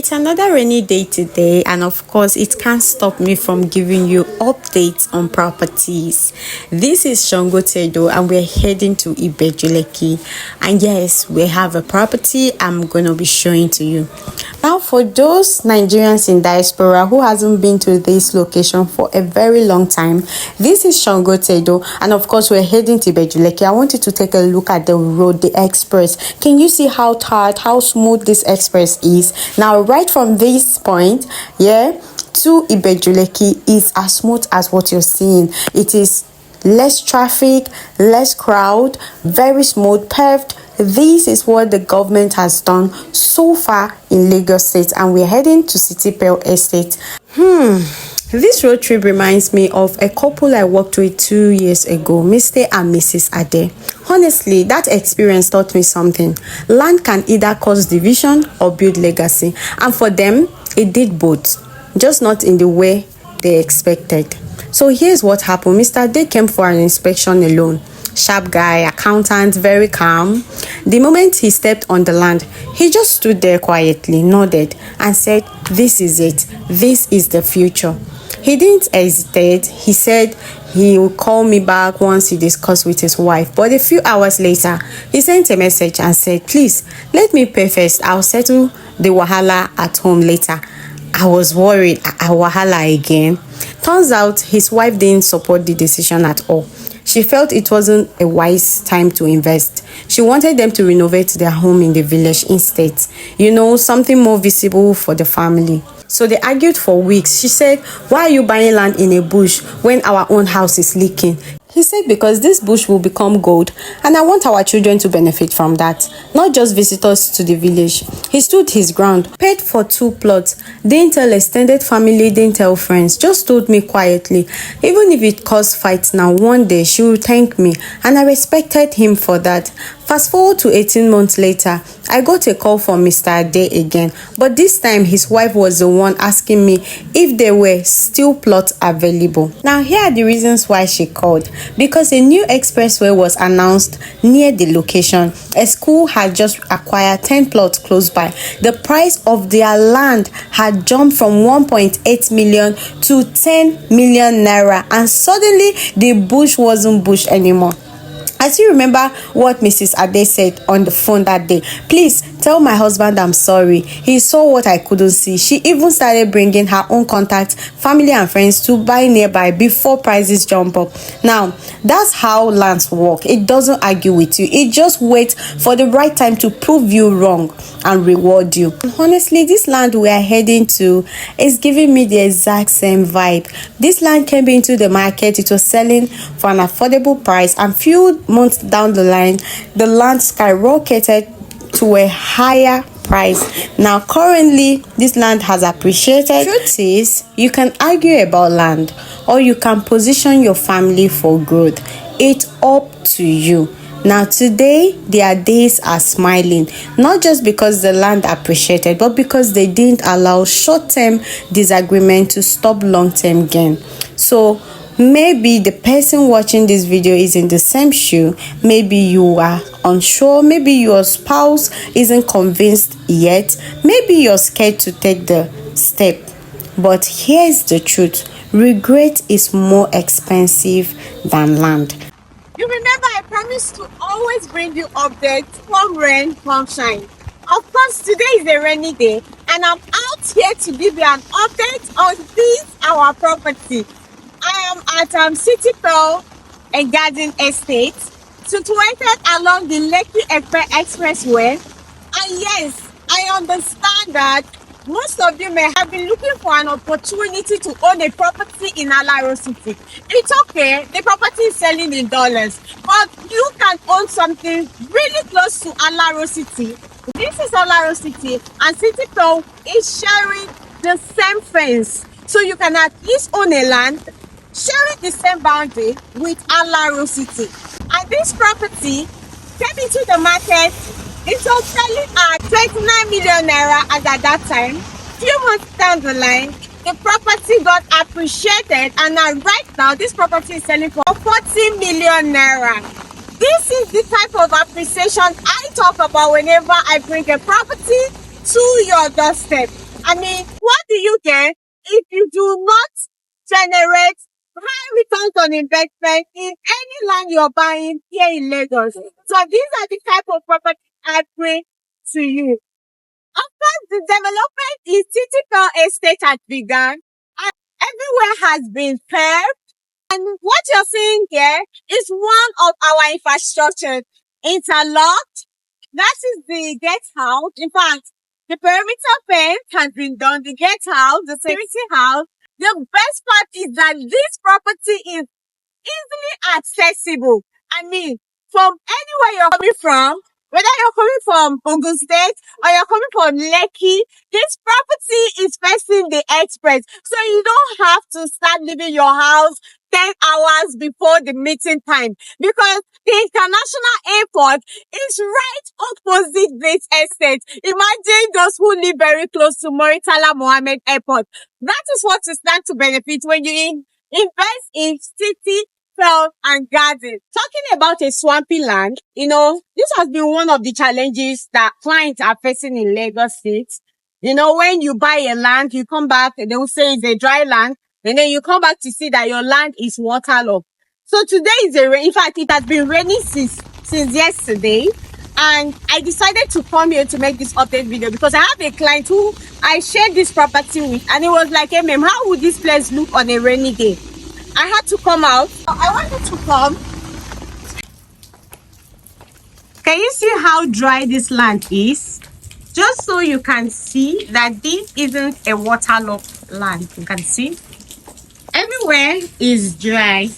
It's another rainy day today, and of course it can't stop me from giving you updates on properties. This is Shango Tedo and we're heading to Lekki, and yes, we have a property I'm gonna be showing to you. Now, for those Nigerians in diaspora who hasn't been to this location for a very long time, this is Shango Tedo, and of course we're heading to Lekki. I want you to take a look at the road, the express. Can you see how tight, how smooth this express is? Now, right from this point, to Lekki is as smooth as what you're seeing. It is less traffic, less crowd, very smooth, paved. This is what the government has done so far in Lagos State, and we're heading to Fibre-optic Estate. This road trip reminds me of a couple I worked with 2 years ago, Mr. and Mrs. Ade. Honestly, that experience taught me something. Land can either cause division or build legacy, and for them, it did both, just not in the way they expected. So here's what happened. Mr. Ade came for an inspection alone. Sharp guy, accountant, very calm. The moment he stepped on the land, he just stood there quietly, nodded, and said, "This is it. This is the future." He didn't hesitate. He said he would call me back once he discussed with his wife. But a few hours later, he sent a message and said, "Please, let me pay first. I'll settle the wahala at home later." I was worried. Wahala again? Turns out his wife didn't support the decision at all. She felt it wasn't a wise time to invest. She wanted them to renovate their home in the village instead. Something more visible for the family. So they argued for weeks. She said, "Why are you buying land in a bush when our own house is leaking?" He said, "Because this bush will become gold, and I want our children to benefit from that, not just visitors to the village." He stood his ground, paid for 2 plots, didn't tell extended family, didn't tell friends, just told me quietly, even if it caused fights now, one day she will thank me, and I respected him for that. Fast forward to 18 months later, I got a call from Mr. Ade again, but this time his wife was the one asking me if there were still plots available. Now, here are the reasons why she called. Because a new expressway was announced near the location. A school had just acquired 10 plots close by. The price of their land had jumped from 1.8 million to 10 million naira, and suddenly the bush wasn't bush anymore. I still remember what Mrs. Ade said on the phone that day. "Please tell my husband I'm sorry. He saw what I couldn't see." She even started bringing her own contacts, family and friends to buy nearby before prices jump up. Now, that's how lands work. It doesn't argue with you. It just waits for the right time to prove you wrong and reward you. And honestly, this land we are heading to is giving me the exact same vibe. This land came into the market. It was selling for an affordable price, and few months down the line, the land skyrocketed to a higher price. Now, currently, this land has appreciated. Truth is, you can argue about land, or you can position your family for growth. It's up to you. Now, today, their days are smiling, not just because the land appreciated, but because they didn't allow short-term disagreement to stop long-term gain. So, maybe the person watching this video is in the same shoe. Maybe you are unsure. Maybe your spouse isn't convinced yet.Maybe you're scared to take the step. But here's the truth. Regret is more expensive than land. You remember I promised to always bring you updates from rain, from shine. Of course, today is a rainy day, and I'm out here to give you an update on this, our property. I am at City and Garden Estate, situated along the Lekki-Epe Expressway. And yes, I understand that most of you may have been looking for an opportunity to own a property in Alaro City. It's okay, the property is selling in dollars, but you can own something really close to Alaro City. This is Alaro City, and City is sharing the same fence, so you can at least own a land sharing the same boundary with Alaro City. And this property came into the market. It was selling at 29 million naira, and at that time, few months down the line, the property got appreciated, and right now this property is selling for 40 million naira. This is the type of appreciation I talk about whenever I bring a property to your doorstep. I mean, what do you get if you do not generate high returns on investment in any land you're buying here in Lagos? So these are the type of property I bring to you. Of course, the development in City Estate has begun and everywhere has been paved. And what you're seeing here is one of our infrastructure interlocked. That is the gate house. In fact, the perimeter fence has been done. The gate house, the security house. The best part is that this property is easily accessible. I mean, from anywhere you're coming from, whether you're coming from Ogun State or you're coming from Lekki, this property is facing the express. So you don't have to start leaving your house 10 hours before the meeting time, because the international airport is right opposite this estate. Imagine those who live very close to Murtala Mohammed Airport. That is what you stand to benefit when you invest in city, farm and garden. Talking about a swampy land, this has been one of the challenges that clients are facing in Lagos State. When you buy a land, you come back and they will say it's a dry land, and then you come back to see that your land is waterlogged. So today is in fact, it has been raining since yesterday. And I decided to come here to make this update video because I have a client who I shared this property with, and it was like, hey, ma'am, how would this place look on a rainy day? I had to come out. I wanted to come. Can you see how dry this land is? Just so you can see that this isn't a waterlogged land. You can see everywhere is dry.